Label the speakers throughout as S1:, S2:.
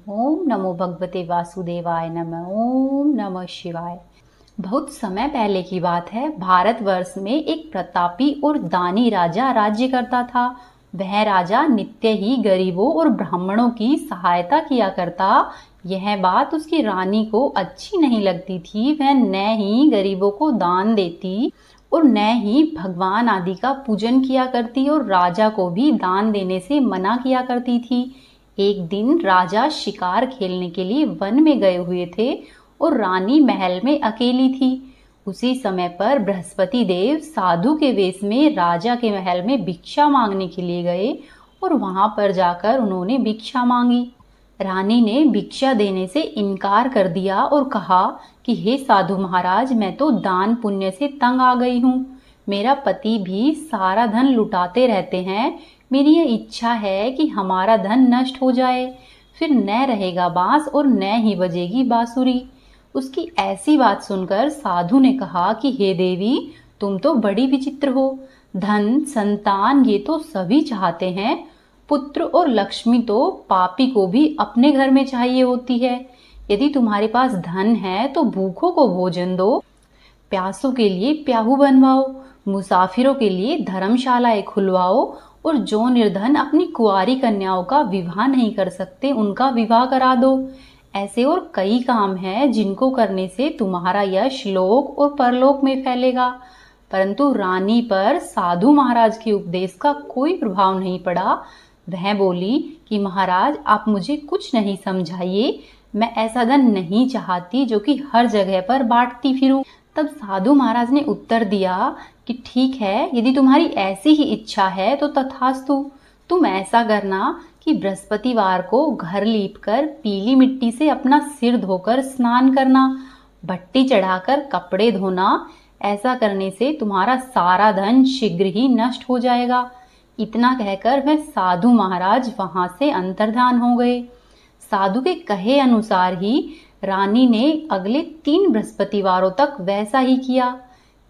S1: ओम नमो भगवते वासुदेवाय नमः। ओम नमः शिवाय। बहुत समय पहले की बात है। भारतवर्ष में एक प्रतापी और दानी राजा राज्य करता था। वह राजा नित्य ही गरीबों और ब्राह्मणों की सहायता किया करता। यह बात उसकी रानी को अच्छी नहीं लगती थी। वह न ही गरीबों को दान देती और न ही भगवान आदि का पूजन किया करती और राजा को भी दान देने से मना किया करती थी। एक दिन राजा शिकार खेलने के लिए वन में गए हुए थे और रानी महल में अकेली थी। उसी समय पर बृहस्पति देव साधु के वेश में राजा के महल में भिक्षा मांगने के लिए गए और वहां पर जाकर उन्होंने भिक्षा मांगी। रानी ने भिक्षा देने से इनकार कर दिया और कहा कि हे साधु महाराज, मैं तो दान पुण्य से तंग आ गई हूँ। मेरा पति भी सारा धन लुटाते रहते हैं। मेरी ये इच्छा है कि हमारा धन नष्ट हो जाए, फिर न रहेगा बांस और न ही बजेगी बांसुरी। उसकी ऐसी बात सुनकर साधु ने कहा कि हे देवी, तुम तो बड़ी विचित्र हो। धन संतान ये तो सभी चाहते हैं। पुत्र और लक्ष्मी तो पापी को भी अपने घर में चाहिए होती है। यदि तुम्हारे पास धन है तो भूखों को भोजन दो, प्यासों के लिए प्याऊ बनवाओ, मुसाफिरों के लिए धर्मशालाएं खुलवाओ और जो निर्धन अपनी कुंवारी कन्याओं का विवाह नहीं कर सकते उनका विवाह करा दो। ऐसे और कई काम हैं जिनको करने से तुम्हारा यश लोक और परलोक में फैलेगा। परंतु रानी पर साधु महाराज के उपदेश का कोई प्रभाव नहीं पड़ा। वह बोली कि महाराज, आप मुझे कुछ नहीं समझाइए। मैं ऐसा धन नहीं चाहती जो कि हर जगह पर बांटती फिरूं। तब साधु महाराज ने उत्तर दिया कि ठीक है, यदि तुम्हारी ऐसी ही इच्छा है तो तथास्तु। तुम ऐसा करना कि बृहस्पतिवार को घर लीपकर पीली मिट्टी से अपना सिर धोकर स्नान करना, भट्टी चढ़ाकर कपड़े धोना। ऐसा करने से तुम्हारा सारा धन शीघ्र ही नष्ट हो जाएगा। इतना कहकर वह साधु महाराज वहां से अंतर्धान हो गए। साधु के कहे अनुसार ही रानी ने अगले 3 बृहस्पतिवारों तक वैसा ही किया।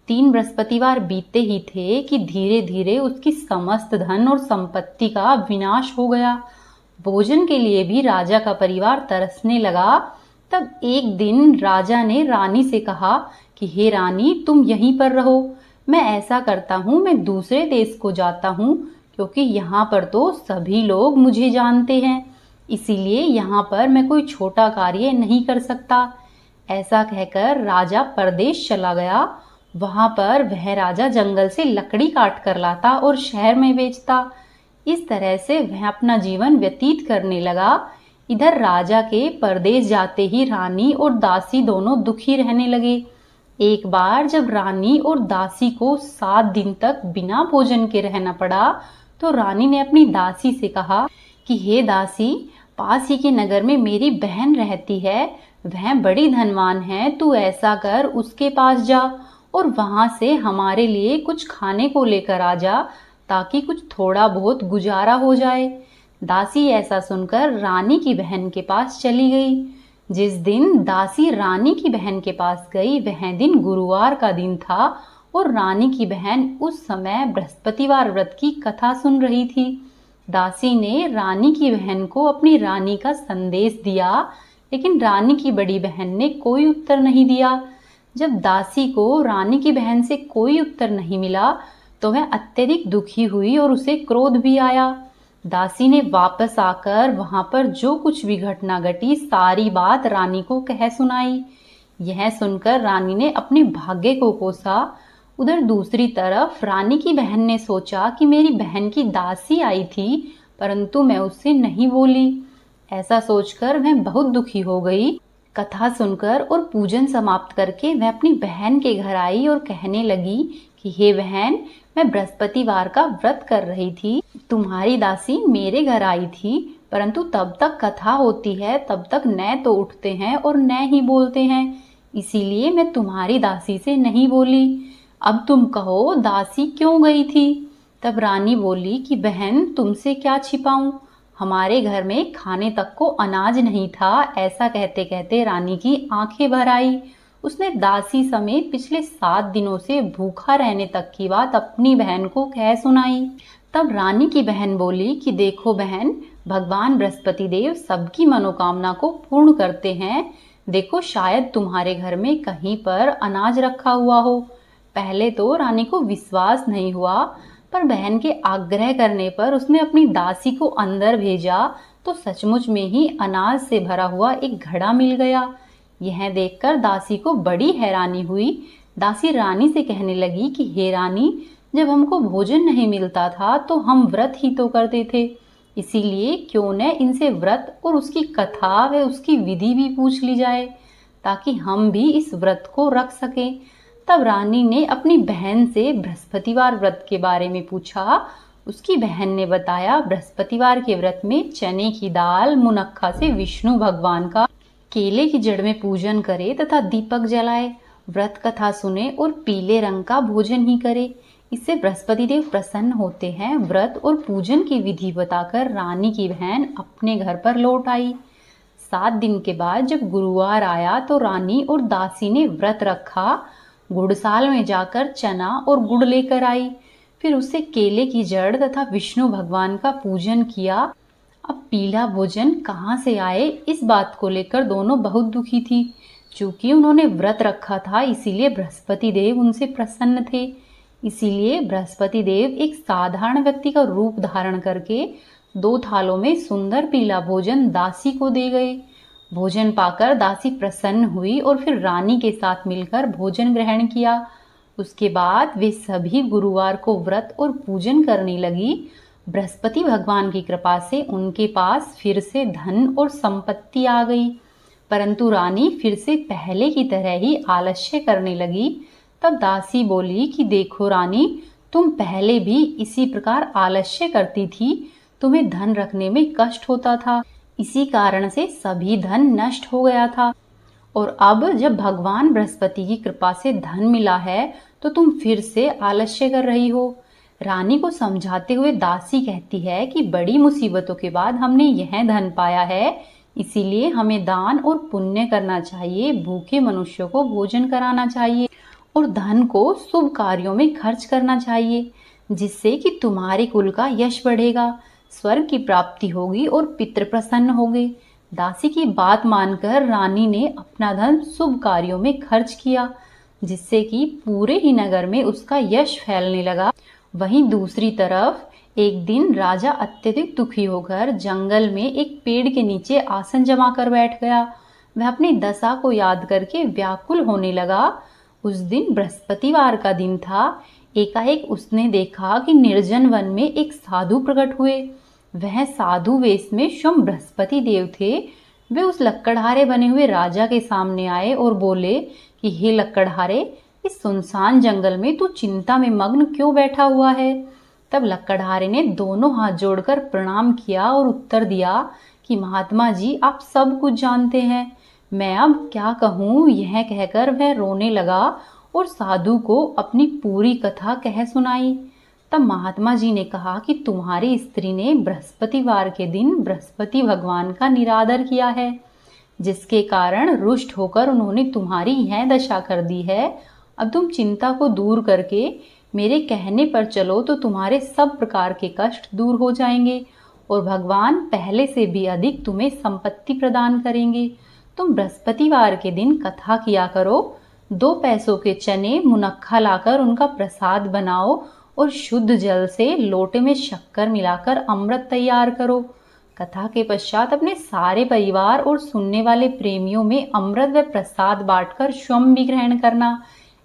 S1: 3 बृहस्पतिवार बीते ही थे कि धीरे धीरे उसकी समस्त धन और संपत्ति का विनाश हो गया। भोजन के लिए भी राजा का परिवार तरसने लगा। तब एक दिन राजा ने रानी से कहा कि हे रानी, तुम यहीं पर रहो। मैं ऐसा करता हूँ, मैं दूसरे देश को जाता हूँ, क्योंकि यहाँ पर तो सभी लोग मुझे जानते हैं। इसीलिए यहाँ पर मैं कोई छोटा कार्य नहीं कर सकता। ऐसा कहकर राजा परदेश चला गया। वहां पर वह राजा जंगल से लकड़ी काट कर लाता और शहर में बेचता। इस तरह से वह अपना जीवन व्यतीत करने लगा। इधर राजा के परदेश जाते ही रानी और दासी दोनों दुखी रहने लगे। एक बार जब रानी और दासी को 7 दिन तक बिना भोजन के रहना पड़ा तो रानी ने अपनी दासी से कहा कि हे दासी, पास ही के नगर में मेरी बहन रहती है। वह बड़ी धनवान है। तू ऐसा कर, उसके पास जा और वहां से हमारे लिए कुछ खाने को लेकर आ जा, ताकि कुछ थोड़ा बहुत गुजारा हो जाए। दासी ऐसा सुनकर रानी की बहन के पास चली गई। जिस दिन दासी रानी की बहन के पास गई वह दिन गुरुवार का दिन था और रानी की बहन उस समय बृहस्पतिवार व्रत की कथा सुन रही थी। दासी ने रानी की बहन को अपनी रानी का संदेश दिया, लेकिन रानी की बड़ी बहन ने कोई उत्तर नहीं दिया। जब दासी को रानी की बहन से कोई उत्तर नहीं मिला तो वह अत्यधिक दुखी हुई और उसे क्रोध भी आया। दासी ने वापस आकर वहां पर जो कुछ भी घटना घटी सारी बात रानी को कह सुनाई। यह सुनकर रानी ने अपने भाग्य को कोसा। उधर दूसरी तरफ रानी की बहन ने सोचा कि मेरी बहन की दासी आई थी, परंतु मैं उससे नहीं बोली। ऐसा सोचकर वह बहुत दुखी हो गई। कथा सुनकर और पूजन समाप्त करके वह अपनी बहन के घर आई और कहने लगी कि हे बहन, मैं बृहस्पतिवार का व्रत कर रही थी। तुम्हारी दासी मेरे घर आई थी, परंतु तब तक कथा होती है तब तक न तो उठते हैं और न ही बोलते हैं। इसीलिए मैं तुम्हारी दासी से नहीं बोली। अब तुम कहो, दासी क्यों गई थी? तब रानी बोली कि बहन, तुमसे क्या छिपाऊं, हमारे घर में खाने तक को अनाज नहीं था। ऐसा कहते कहते रानी की आंखें भर आई। उसने दासी समेत पिछले 7 दिनों से भूखा रहने तक की बात अपनी बहन को कह सुनाई। तब रानी की बहन बोली कि देखो बहन, भगवान बृहस्पति देव सबकी मनोकामना को पूर्ण करते हैं। देखो, शायद तुम्हारे घर में कहीं पर अनाज रखा हुआ हो। पहले तो रानी को विश्वास नहीं हुआ, पर बहन के आग्रह करने पर उसने अपनी दासी को अंदर भेजा तो सचमुच में ही अनाज से भरा हुआ एक घड़ा मिल गया। यह देखकर दासी को बड़ी हैरानी हुई। दासी रानी से कहने लगी कि हे रानी, जब हमको भोजन नहीं मिलता था तो हम व्रत ही तो करते थे, इसीलिए क्यों न इनसे व्रत और उसकी कथा व उसकी विधि भी पूछ ली जाए, ताकि हम भी इस व्रत को रख सकें। तब रानी ने अपनी बहन से बृहस्पतिवार व्रत के बारे में पूछा। उसकी बहन ने बताया, बृहस्पतिवार के व्रत में चने की दाल मुनक्खा से विष्णु भगवान का केले की जड़ में पूजन करे तथा दीपक जलाए, व्रत कथा सुने और पीले रंग का भोजन ही करे। इससे बृहस्पति देव प्रसन्न होते हैं। व्रत और पूजन की विधि बताकर रानी की बहन अपने घर पर लौट आई। 7 दिन के बाद जब गुरुवार आया तो रानी और दासी ने व्रत रखा। गुड़साल में जाकर चना और गुड़ लेकर आई, फिर उससे केले की जड़ तथा विष्णु भगवान का पूजन किया। अब पीला भोजन कहाँ से आए, इस बात को लेकर दोनों बहुत दुखी थी। चूंकि उन्होंने व्रत रखा था, इसीलिए बृहस्पति देव उनसे प्रसन्न थे। इसीलिए बृहस्पति देव एक साधारण व्यक्ति का रूप धारण करके 2 थालों में सुंदर पीला भोजन दासी को दे गए। भोजन पाकर दासी प्रसन्न हुई और फिर रानी के साथ मिलकर भोजन ग्रहण किया। उसके बाद वे सभी गुरुवार को व्रत और पूजन करने लगी। बृहस्पति भगवान की कृपा से उनके पास फिर से धन और संपत्ति आ गई, परंतु रानी फिर से पहले की तरह ही आलस्य करने लगी। तब दासी बोली कि देखो रानी, तुम पहले भी इसी प्रकार आलस्य करती थी, तुम्हें धन रखने में कष्ट होता था, इसी कारण से सभी धन नष्ट हो गया था, और अब जब भगवान बृहस्पति की कृपा से धन मिला है तो तुम फिर से आलस्य कर रही हो। रानी को समझाते हुए दासी कहती है कि बड़ी मुसीबतों के बाद हमने यह धन पाया है, इसीलिए हमें दान और पुण्य करना चाहिए, भूखे मनुष्यों को भोजन कराना चाहिए और धन को शुभ कार्यों में खर्च करना चाहिए, जिससे कि तुम्हारे कुल का यश बढ़ेगा, स्वर्ग की प्राप्ति होगी और पितृ प्रसन्न होंगे। दासी की बात मानकर रानी ने अपना धन शुभ कार्यों में खर्च किया, जिससे कि पूरे ही नगर में उसका यश फैलने लगा। वहीं दूसरी तरफ एक दिन राजा अत्यधिक दुखी होकर जंगल में एक पेड़ के नीचे आसन जमा कर बैठ गया। वह अपनी दशा को याद करके व्याकुल होने लगा। उस दिन बृहस्पतिवार का दिन था। एकाएक उसने देखा कि निर्जन वन में एक साधु प्रकट हुए। वह साधु वेश में स्वयं बृहस्पति देव थे। वे उस लक्कड़हारे बने हुए राजा के सामने आए और बोले कि हे लक्कड़हारे, इस सुनसान जंगल में तू चिंता में मग्न क्यों बैठा हुआ है? तब लक्कड़हारे ने दोनों हाथ जोड़कर प्रणाम किया और उत्तर दिया कि महात्मा जी, आप सब कुछ जानते हैं, मैं अब क्या कहूँ। यह कहकर वह रोने लगा और साधु को अपनी पूरी कथा कह सुनाई। तब महात्मा जी ने कहा कि तुम्हारी स्त्री ने बृहस्पतिवार के दिन बृहस्पति भगवान का निरादर किया है, जिसके कारण रुष्ट होकर उन्होंने तुम्हारी यह दशा कर दी है। अब तुम चिंता को दूर करके मेरे कहने पर चलो तो तुम्हारे सब प्रकार के कष्ट दूर हो जाएंगे और भगवान पहले से भी अधिक तुम्हें संपत्ति प्रदान करेंगे। तुम बृहस्पतिवार के दिन कथा किया करो, 2 पैसों के चने मुनक्खा लाकर उनका प्रसाद बनाओ और शुद्ध जल से लोटे में शक्कर मिलाकर अमृत तैयार करो। कथा के पश्चात अपने सारे परिवार और सुनने वाले प्रेमियों में अमृत व प्रसाद बांटकर स्वयं भी ग्रहण करना।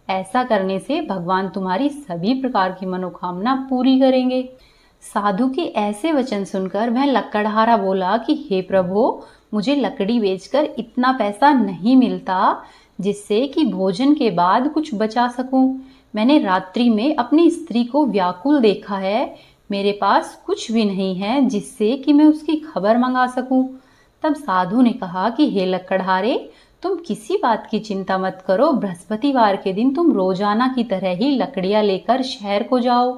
S1: ऐसा करने से भगवान तुम्हारी सभी प्रकार की मनोकामना पूरी करेंगे। साधु के ऐसे वचन सुनकर वह लक्कड़हारा बोला कि हे प्रभु, मुझे लकड़ी बेचकर इतना पैसा नहीं मिलता जिससे कि भोजन के बाद कुछ बचा सकूं। मैंने रात्रि में अपनी स्त्री को व्याकुल देखा है, मेरे पास कुछ भी नहीं है जिससे कि मैं उसकी खबर मंगा सकूं। तब साधु ने कहा कि हे लक्कड़हारे, तुम किसी बात की चिंता मत करो। बृहस्पतिवार के दिन तुम रोजाना की तरह ही लकड़ियां लेकर शहर को जाओ।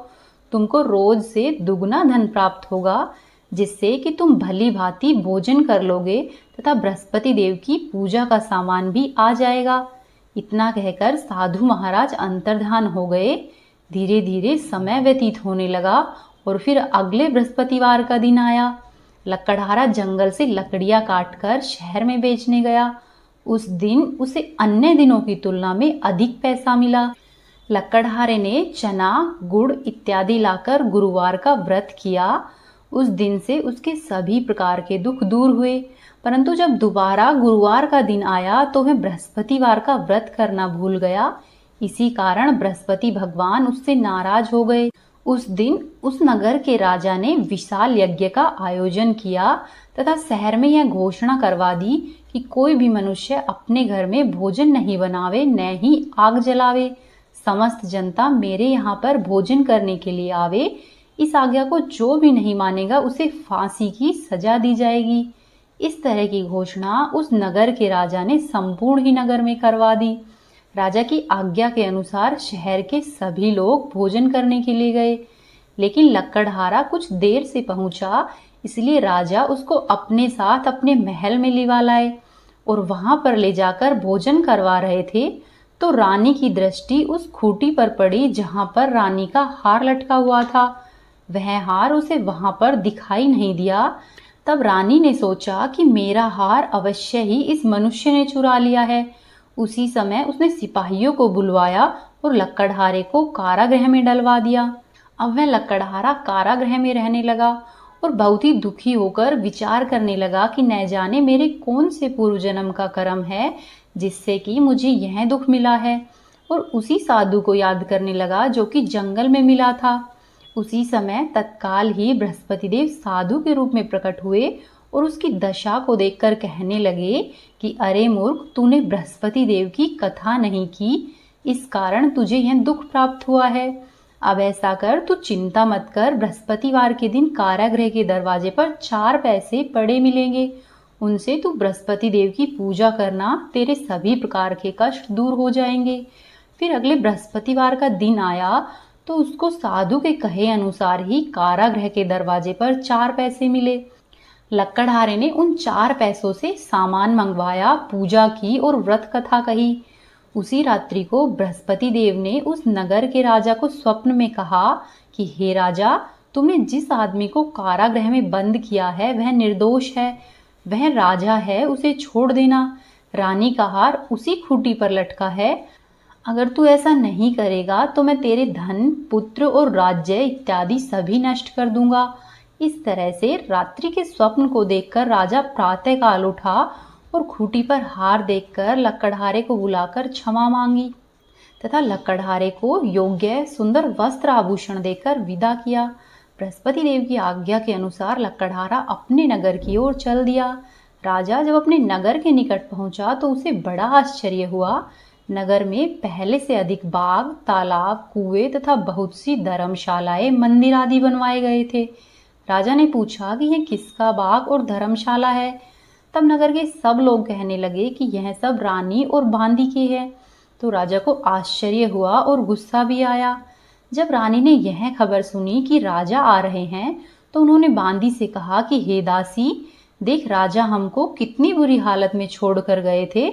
S1: तुमको रोज से दुगना धन प्राप्त होगा, जिससे कि तुम भली भांति भोजन कर लोगे तथा बृहस्पति देव की पूजा का सामान भी आ जाएगा। इतना कहकर साधु महाराज अंतर्धान हो गए। धीरे धीरे समय व्यतीत होने लगा और फिर अगले बृहस्पतिवार का दिन आया। लकड़हारा जंगल से लकड़ियां काटकर शहर में बेचने गया। उस दिन उसे अन्य दिनों की तुलना में अधिक पैसा मिला। लकड़हारे ने चना, गुड़ इत्यादि लाकर गुरुवार का व्रत किया। उस दिन से उसके सभी प्रकार के दुख दूर हुए। परंतु जब दोबारा गुरुवार का दिन आया तो वह बृहस्पतिवार का व्रत करना भूल गया। इसी कारण बृहस्पति भगवान उससे नाराज हो गए। उस दिन उस नगर के राजा ने विशाल यज्ञ का आयोजन किया तथा शहर में यह घोषणा करवा दी कि कोई भी मनुष्य अपने घर में भोजन नहीं बनावे, न ही आग जलावे। समस्त जनता मेरे यहाँ पर भोजन करने के लिए आवे। इस आज्ञा को जो भी नहीं मानेगा उसे फांसी की सजा दी जाएगी। इस तरह की घोषणा उस नगर के राजा ने संपूर्ण ही नगर में करवा दी। राजा की आज्ञा के अनुसार शहर के सभी लोग भोजन करने के लिए गए, लेकिन लकड़हारा कुछ देर से पहुंचा, इसलिए राजा उसको अपने साथ अपने महल में लिवा लाए और वहां पर ले जाकर भोजन करवा रहे थे तो रानी की दृष्टि उस खूंटी पर पड़ी जहां पर रानी का हार लटका हुआ था। वह हार उसे वहां पर दिखाई नहीं दिया। तब रानी ने सोचा कि मेरा हार अवश्य ही इस मनुष्य ने चुरा लिया है। उसी समय उसने सिपाहियों को बुलवाया और लकड़हारे को कारागृह में डलवा दिया। अब वह लकड़हारा कारागृह में रहने लगा और बहुत ही दुखी होकर विचार करने लगा कि न जाने मेरे कौन से पूर्व जन्म का कर्म है जिससे कि मुझे यह दुख मिला है। और उसी साधु को याद करने लगा जो कि जंगल में मिला था। उसी समय तत्काल ही बृहस्पति देव साधु के रूप में प्रकट हुए और उसकी दशा को देखकर कहने लगे कि अरे मूर्ख, तूने बृहस्पति देव की कथा नहीं की, इस कारण तुझे यह दुख प्राप्त हुआ है। अब ऐसा कर, तू चिंता मत कर, बृहस्पतिवार के दिन कारागृह के दरवाजे पर 4 पैसे पड़े मिलेंगे। उनसे तू बृहस्पति देव की पूजा करना, तेरे सभी प्रकार के कष्ट दूर हो जाएंगे। फिर अगले बृहस्पतिवार का दिन आया तो उसको साधु के कहे अनुसार ही कारागृह के दरवाजे पर 4 पैसे मिले। लकड़हारे ने उन 4 पैसों से सामान मंगवाया, पूजा की और व्रत कथा कही। उसी रात्रि को बृहस्पति देव ने उस नगर के राजा को स्वप्न में कहा कि हे राजा, तुमने जिस आदमी को कारागृह में बंद किया है वह निर्दोष है, वह राजा है, उसे छोड़ देना। रानी का हार उसी खूंटी पर लटका है। अगर तू ऐसा नहीं करेगा तो मैं तेरे धन, पुत्र और राज्य इत्यादि सभी नष्ट कर दूंगा। इस तरह से रात्रि के स्वप्न को देखकर राजा प्रातःकाल उठा और खूंटी पर हार देखकर लकड़हारे को बुलाकर क्षमा मांगी तथा लकड़हारे को योग्य सुंदर वस्त्र आभूषण देकर विदा किया। बृहस्पति देव की आज्ञा के अनुसार लकड़हारा अपने नगर की ओर चल दिया। राजा जब अपने नगर के निकट पहुंचा तो उसे बड़ा आश्चर्य हुआ। नगर में पहले से अधिक बाग, तालाब, कुएं तथा बहुत सी धर्मशालाएं, मंदिर आदि बनवाए गए थे। राजा ने पूछा कि यह किसका बाग और धर्मशाला है। तब नगर के सब लोग कहने लगे कि यह सब रानी और बांदी की है। तो राजा को आश्चर्य हुआ और गुस्सा भी आया। जब रानी ने यह खबर सुनी कि राजा आ रहे हैं तो उन्होंने बांदी से कहा कि हे दासी, देख राजा हमको कितनी बुरी हालत में छोड़कर गए थे।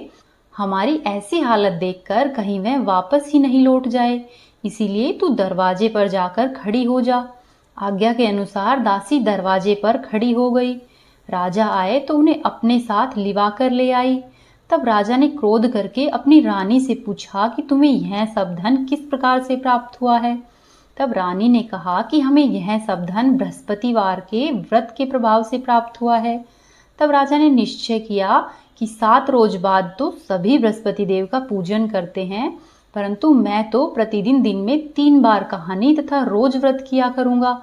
S1: हमारी ऐसी हालत देखकर कहीं वह वापस ही नहीं लौट जाए, इसीलिए तू दरवाजे पर जाकर खड़ी हो जा। आज्ञा के अनुसार दासी दरवाजे पर खड़ी हो गई। राजा आए तो उन्हें अपने साथ लिवा कर ले आई। तब राजा ने क्रोध करके अपनी रानी से पूछा कि तुम्हें यह सब धन किस प्रकार से प्राप्त हुआ है। तब रानी ने कहा कि हमें यह सब धन बृहस्पतिवार के व्रत के प्रभाव से प्राप्त हुआ है। तब राजा ने निश्चय किया कि 7 रोज बाद तो सभी बृहस्पति देव का पूजन करते हैं, परंतु मैं तो प्रतिदिन दिन में 3 बार कहानी तथा रोज व्रत किया करूंगा।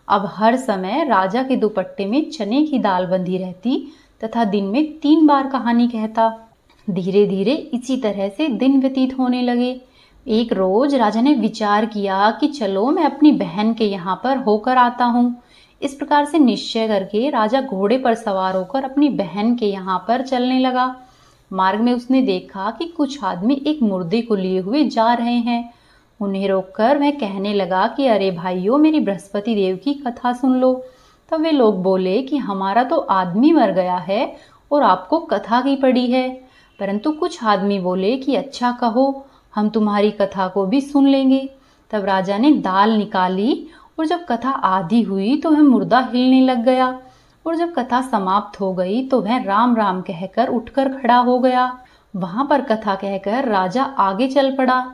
S1: अब हर समय राजा के दुपट्टे में चने की दाल बंधी रहती तथा दिन में 3 बार कहानी कहता। धीरे धीरे इसी तरह से दिन व्यतीत होने लगे। एक रोज राजा ने विचार किया कि चलो मैं अपनी बहन के यहाँ पर होकर आता हूँ। इस प्रकार से निश्चय करके राजा घोड़े पर सवार होकर अपनी बहन के यहाँ पर चलने लगा। मार्ग में उसने देखा कि कुछ आदमी एक मुर्दे को लिए हुए जा रहे हैं। उन्हें रोककर वह कहने लगा कि अरे भाइयों, मेरी बृहस्पति देव की कथा सुन लो। तब वे लोग बोले कि हमारा तो आदमी मर गया है और आपको कथा की पड़ी है। परंतु कुछ आदमी बोले कि अच्छा कहो, हम तुम्हारी कथा को भी सुन लेंगे। तब राजा ने दाल निकाली और जब कथा आधी हुई तो वह मुर्दा हिलने लग गया और जब कथा समाप्त हो गई तो वह राम राम कहकर उठकर खड़ा हो गया। वहां पर कथा कहकर राजा आगे चल पड़ा।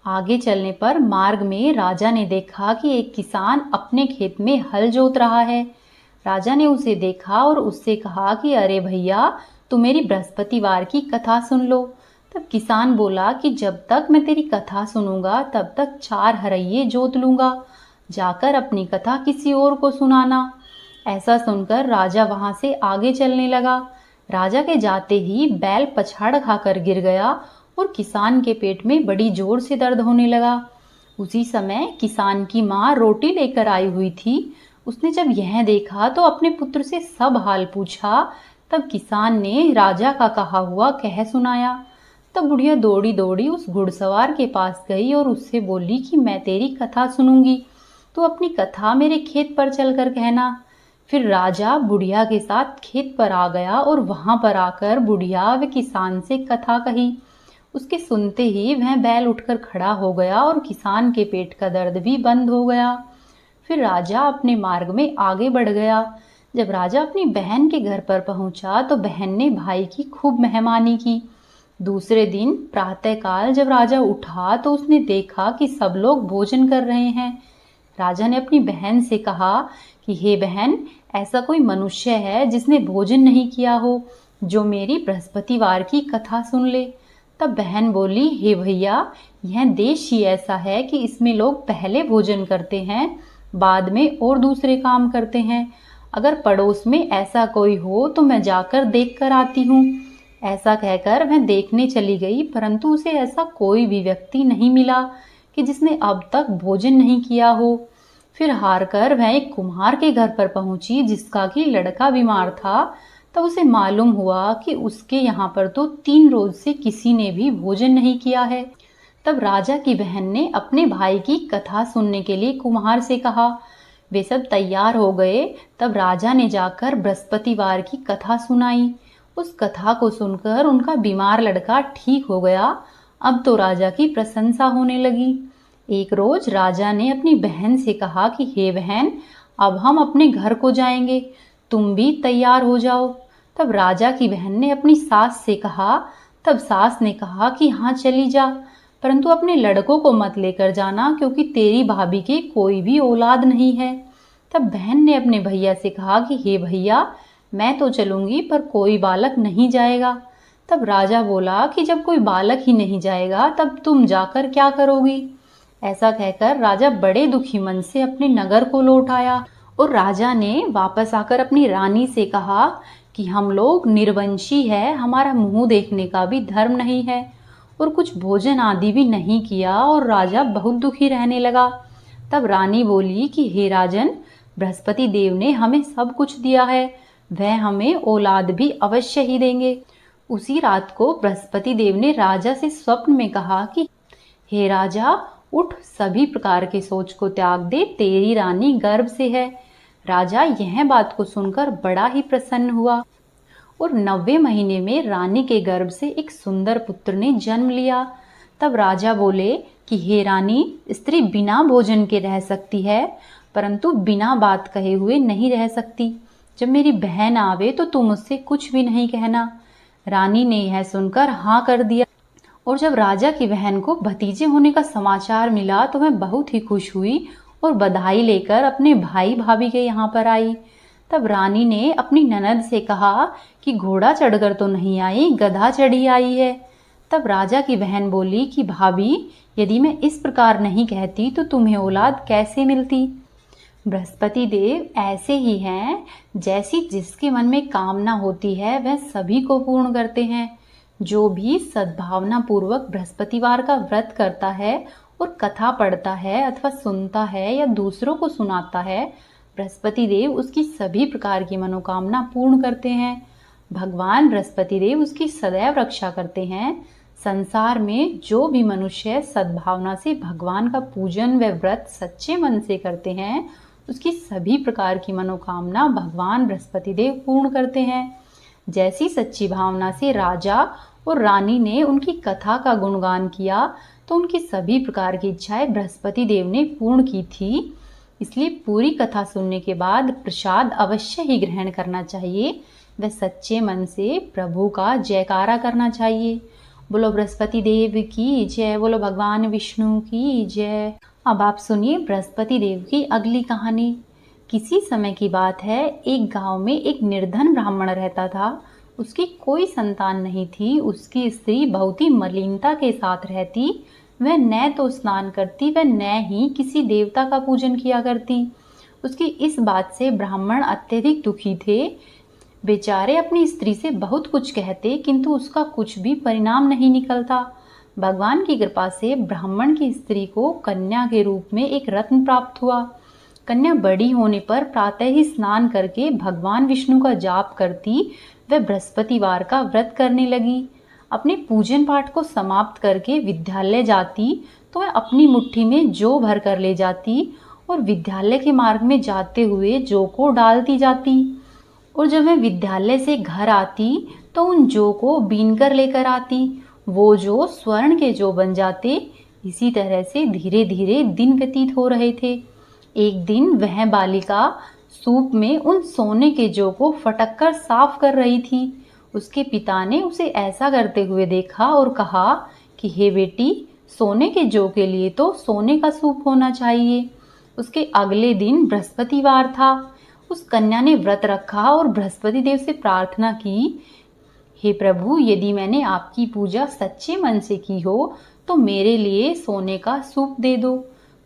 S1: आगे चलने पर मार्ग में राजा ने देखा कि एक किसान अपने खेत में हल जोत रहा है। राजा ने उसे देखा और उससे कहा कि अरे भैया, तुम मेरी बृहस्पतिवार की कथा सुन लो। तब किसान बोला कि जब तक मैं तेरी कथा सुनूंगा तब तक 4 हरइये जोत लूंगा, जाकर अपनी कथा किसी और को सुनाना। ऐसा सुनकर राजा वहां से आगे चलने लगा। राजा के जाते ही बैल पछाड़ खाकर गिर गया और किसान के पेट में बड़ी जोर से दर्द होने लगा। उसी समय किसान की माँ रोटी लेकर आई हुई थी। उसने जब यह देखा तो अपने पुत्र से सब हाल पूछा। तब किसान ने राजा का कहा हुआ कह सुनाया। तब बुढ़िया दौड़ी दौड़ी उस घुड़सवार के पास गई और उससे बोली कि मैं तेरी कथा सुनूंगी, तू अपनी कथा मेरे खेत पर चलकर कहना। फिर राजा बुढ़िया के साथ खेत पर आ गया और वहां पर आकर बुढ़िया व किसान से कथा कही। उसके सुनते ही वह बैल उठकर खड़ा हो गया और किसान के पेट का दर्द भी बंद हो गया। फिर राजा अपने मार्ग में आगे बढ़ गया। जब राजा अपनी बहन के घर पर पहुंचा तो बहन ने भाई की खूब मेहमानी की। दूसरे दिन प्रातःकाल जब राजा उठा तो उसने देखा कि सब लोग भोजन कर रहे हैं। राजा ने अपनी बहन से कहा कि हे बहन, ऐसा कोई मनुष्य है जिसने भोजन नहीं किया हो, जो मेरी बृहस्पतिवार की कथा सुन ले। तब बहन बोली, हे भैया, यह देश ही ऐसा है कि इसमें लोग पहले भोजन करते हैं, बाद में और दूसरे काम करते हैं। अगर पड़ोस में ऐसा कोई हो तो मैं जाकर देख कर आती हूँ। ऐसा कहकर वह देखने चली गई, परंतु उसे ऐसा कोई भी व्यक्ति नहीं मिला कि जिसने अब तक भोजन नहीं किया हो। फिर हार कर वह एक कुम्हार के घर पर पहुंची जिसका कि लड़का बीमार था। तब उसे मालूम हुआ कि उसके यहाँ पर तो 3 रोज से किसी ने भी भोजन नहीं किया है। तब राजा की बहन ने अपने भाई की कथा सुनने के लिए कुम्हार से कहा। वे सब तैयार हो गए। तब राजा ने जाकर बृहस्पतिवार की कथा सुनाई। उस कथा को सुनकर उनका बीमार लड़का ठीक हो गया। अब तो राजा की प्रशंसा होने लगी। एक रोज राजा ने अपनी बहन से कहा कि हे बहन, अब हम अपने घर को जाएंगे, तुम भी तैयार हो जाओ। तब राजा की बहन ने अपनी सास से कहा। तब सास ने कहा कि हाँ चली जा, परंतु अपने लड़कों को मत लेकर जाना, क्योंकि तेरी भाभी की कोई भी औलाद नहीं है। तब बहन ने अपने भैया से कहा कि हे भैया, मैं तो चलूंगी पर कोई बालक नहीं जाएगा। तब राजा बोला कि जब कोई बालक ही नहीं जाएगा तब तुम जाकर क्या करोगी। ऐसा कहकर राजा बड़े दुखी मन से अपने नगर को लौट आया और राजा ने वापस आकर अपनी रानी से कहा कि हम लोग निर्वंशी है, हमारा मुंह देखने का भी धर्म नहीं है और कुछ भोजन आदि भी नहीं किया, और राजा बहुत दुखी रहने लगा। तब रानी बोली कि हे राजन, बृहस्पति देव ने हमें सब कुछ दिया है, वह हमें औलाद भी अवश्य ही देंगे। उसी रात को बृहस्पति देव ने राजा से स्वप्न में कहा कि हे राजा, उठ, सभी प्रकार के सोच को त्याग दे, तेरी रानी गर्भ से है। राजा यह बात को सुनकर बड़ा ही प्रसन्न हुआ और 90वें महीने में रानी के गर्भ से एक सुंदर पुत्र ने जन्म लिया। तब राजा बोले कि हे रानी, स्त्री बिना भोजन के रह सकती है, परंतु बिना बात कहे हुए नहीं रह सकती। जब मेरी बहन आवे तो तुम उससे कुछ भी नहीं कहना। रानी ने यह सुनकर हाँ कर दिया और जब राजा की बहन को भतीजे होने का समाचार मिला तो वह बहुत ही खुश हुई और बधाई लेकर अपने भाई भाभी के यहाँ पर आई। तब रानी ने अपनी ननद से कहा कि घोड़ा चढ़कर तो नहीं आई, गधा चढ़ी आई है। तब राजा की बहन बोली कि भाभी, यदि मैं इस प्रकार नहीं कहती तो तुम्हें औलाद कैसे मिलती। बृहस्पति देव ऐसे ही हैं, जैसी जिसके मन में कामना होती है वह सभी को पूर्ण करते हैं। जो भी सद्भावना पूर्वक बृहस्पतिवार का व्रत करता है और कथा पढ़ता है अथवा सुनता है या दूसरों को सुनाता है, बृहस्पति देव उसकी सभी प्रकार की मनोकामना पूर्ण करते हैं। भगवान बृहस्पति देव उसकी सदैव रक्षा करते हैं। संसार में जो भी मनुष्य सद्भावना से भगवान का पूजन व व्रत सच्चे मन से करते हैं, उसकी सभी प्रकार की मनोकामना भगवान बृहस्पति देव पूर्ण करते हैं। जैसी सच्ची भावना से राजा और रानी ने उनकी कथा का गुणगान किया तो उनकी सभी प्रकार की इच्छाएं बृहस्पति देव ने पूर्ण की थी। इसलिए पूरी कथा सुनने के बाद प्रसाद अवश्य ही ग्रहण करना चाहिए व सच्चे मन से प्रभु का जयकारा करना चाहिए। बोलो बृहस्पति देव की जय, बोलो भगवान विष्णु की जय। अब आप सुनिए बृहस्पति देव की अगली कहानी। किसी समय की बात है, एक गांव में एक निर्धन ब्राह्मण रहता था। उसकी कोई संतान नहीं थी। उसकी स्त्री बहुत ही मलिनता के साथ रहती। वह न तो स्नान करती व न ही किसी देवता का पूजन किया करती। उसकी इस बात से ब्राह्मण अत्यधिक दुखी थे। बेचारे अपनी स्त्री से बहुत कुछ कहते, किंतु उसका कुछ भी परिणाम नहीं निकलता। भगवान की कृपा से ब्राह्मण की स्त्री को कन्या के रूप में एक रत्न प्राप्त हुआ। कन्या बड़ी होने पर प्रातः ही स्नान करके भगवान विष्णु का जाप करती व बृहस्पतिवार का व्रत करने लगी। अपने पूजन पाठ को समाप्त करके विद्यालय जाती तो वह अपनी मुट्ठी में जौ भर कर ले जाती और विद्यालय के मार्ग में जाते हुए जौ को डालती जाती। और जब वह विद्यालय से घर आती तो उन जौ को बीन कर लेकर आती। वो जौ स्वर्ण के जौ बन जाते। इसी तरह से धीरे धीरे दिन व्यतीत हो रहे थे। एक दिन वह बालिका सूप में उन सोने के जौ को फटक कर साफ कर रही थी। उसके पिता ने उसे ऐसा करते हुए देखा और कहा कि हे बेटी, सोने के जौ के लिए तो सोने का सूप होना चाहिए। उसके अगले दिन बृहस्पतिवार था। उस कन्या ने व्रत रखा और बृहस्पति देव से प्रार्थना की, हे प्रभु, यदि मैंने आपकी पूजा सच्चे मन से की हो तो मेरे लिए सोने का सूप दे दो।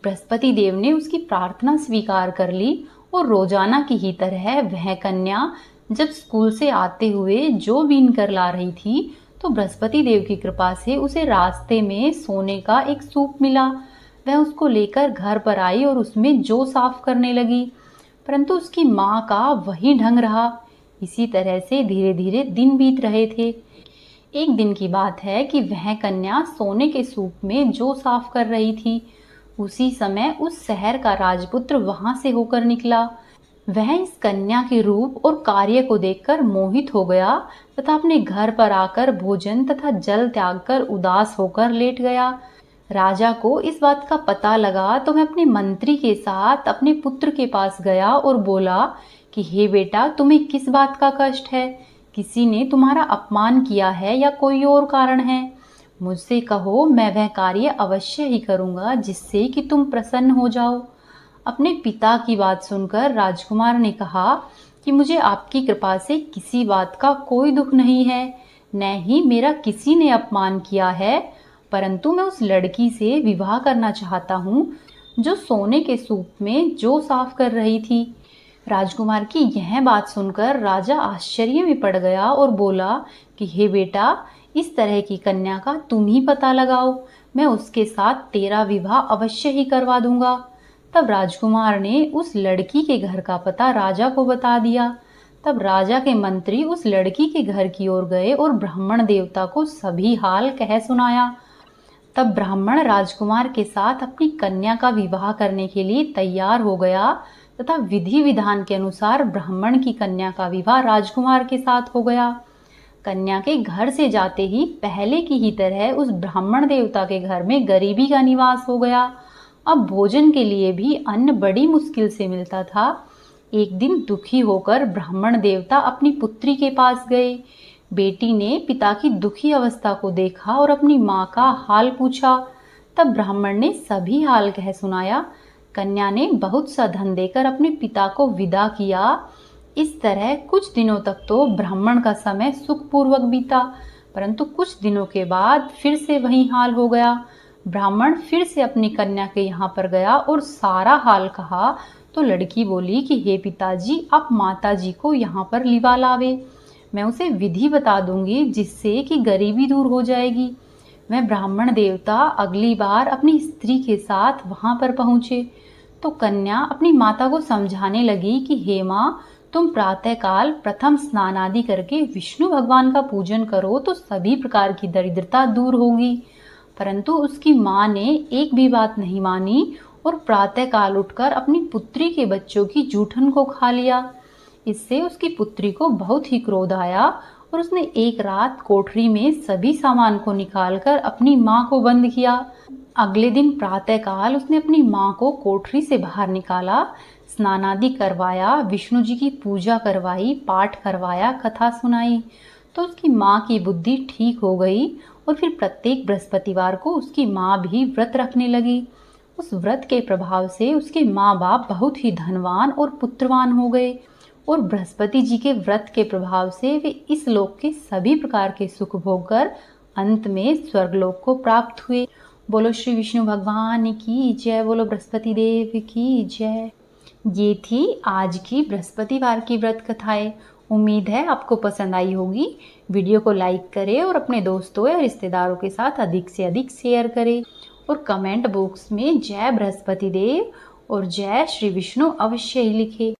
S1: बृहस्पति देव ने उसकी प्रार्थना स्वीकार कर ली और रोजाना की ही तरह वह कन्या जब स्कूल से आते हुए जौ बीन कर ला रही थी तो बृहस्पति देव की कृपा से उसे रास्ते में सोने का एक सूप मिला। वह उसको लेकर घर पर आई और उसमें जौ साफ करने लगी, परंतु उसकी माँ का वही ढंग रहा। इसी तरह से धीरे धीरे दिन बीत रहे थे। एक दिन की बात है कि वह कन्या सोने के सूप में जौ साफ कर रही थी। उसी समय उस शहर का राजपुत्र वहां से होकर निकला। वह इस कन्या के रूप और कार्य को देखकर मोहित हो गया तथा अपने घर पर आकर भोजन तथा जल त्याग कर उदास होकर लेट गया। राजा को इस बात का पता लगा तो वह अपने मंत्री के साथ अपने पुत्र के पास गया और बोला कि हे बेटा, तुम्हें किस बात का कष्ट है? किसी ने तुम्हारा अपमान किया है या कोई और कारण है? मुझसे कहो, मैं वह कार्य अवश्य ही करूंगा जिससे कि तुम प्रसन्न हो जाओ। अपने पिता की बात सुनकर राजकुमार ने कहा कि मुझे आपकी कृपा से किसी बात का कोई दुख नहीं है, न ही मेरा किसी ने अपमान किया है, परंतु मैं उस लड़की से विवाह करना चाहता हूँ जो सोने के सूप में जौ साफ कर रही थी। राजकुमार की यह बात सुनकर राजा आश्चर्य में पड़ गया और बोला कि हे बेटा, इस तरह की कन्या का तुम ही पता लगाओ, मैं उसके साथ तेरा विवाह अवश्य ही करवा दूंगा। तब राजकुमार ने उस लड़की के घर का पता राजा को बता दिया। तब राजा के मंत्री उस लड़की के घर की ओर गए और ब्राह्मण देवता को सभी हाल कह सुनाया। तब ब्राह्मण राजकुमार के साथ अपनी कन्या का विवाह करने के लिए तैयार हो गया तथा विधि विधान के अनुसार ब्राह्मण की कन्या का विवाह राजकुमार के साथ हो गया। कन्या के घर से जाते ही पहले की ही तरह उस ब्राह्मण देवता के घर में गरीबी का निवास हो गया। अब भोजन के लिए भी अन्न बड़ी मुश्किल से मिलता था। एक दिन दुखी होकर ब्राह्मण देवता अपनी पुत्री के पास गए। बेटी ने पिता की दुखी अवस्था को देखा और अपनी माँ का हाल पूछा। तब ब्राह्मण ने सभी हाल कह सुनाया। कन्या ने बहुत सा धन देकर अपने पिता को विदा किया। इस तरह कुछ दिनों तक तो ब्राह्मण का समय सुखपूर्वक बीता, परंतु कुछ दिनों के बाद फिर से वही हाल हो गया। ब्राह्मण फिर से अपनी कन्या के यहाँ पर गया और सारा हाल कहा तो लड़की बोली कि हे पिताजी, आप माताजी को यहाँ पर लिवा लावे, मैं उसे विधि बता दूंगी जिससे कि गरीबी दूर हो जाएगी। वह ब्राह्मण देवता अगली बार अपनी स्त्री के साथ वहां पर पहुंचे तो कन्या अपनी माता को समझाने लगी कि हे माँ, तुम प्रातःकाल प्रथम स्नान आदि करके विष्णु भगवान का पूजन करो तो सभी प्रकार की दरिद्रता दूर होगी। परंतु उसकी माँ ने एक भी बात नहीं मानी और प्रातःकाल उठकर अपनी पुत्री के बच्चों की जूठन को खा लिया। इससे उसकी पुत्री को बहुत ही क्रोध आया और उसने एक रात कोठरी में सभी सामान को निकालकर अपनी माँ को बंद किया। अगले दिन प्रातःकाल उसने अपनी माँ को कोठरी से बाहर निकाला, स्नानादि करवाया, विष्णु जी की पूजा करवाई, पाठ करवाया, कथा सुनाई। तो उसकी माँ की बुद्धि ठीक हो गई और फिर प्रत्येक बृहस्पतिवार को उसकी माँ भी व्रत रखने लगी। उस व्रत के प्रभाव से उसके माँ बाप बहुत ही धनवान और पुत्रवान हो गए और बृहस्पति जी के व्रत के प्रभाव से वे इस लोक के सभी प्रकार के सुख भोग कर अंत में स्वर्गलोक को प्राप्त हुए। बोलो श्री विष्णु भगवान की जय, बोलो बृहस्पति देव की जय। ये थी आज की बृहस्पतिवार की व्रत कथाएं। उम्मीद है आपको पसंद आई होगी। वीडियो को लाइक करें और अपने दोस्तों या रिश्तेदारों के साथ अधिक से अधिक शेयर करें और कमेंट बॉक्स में जय बृहस्पति देव और जय श्री विष्णु अवश्य ही लिखें।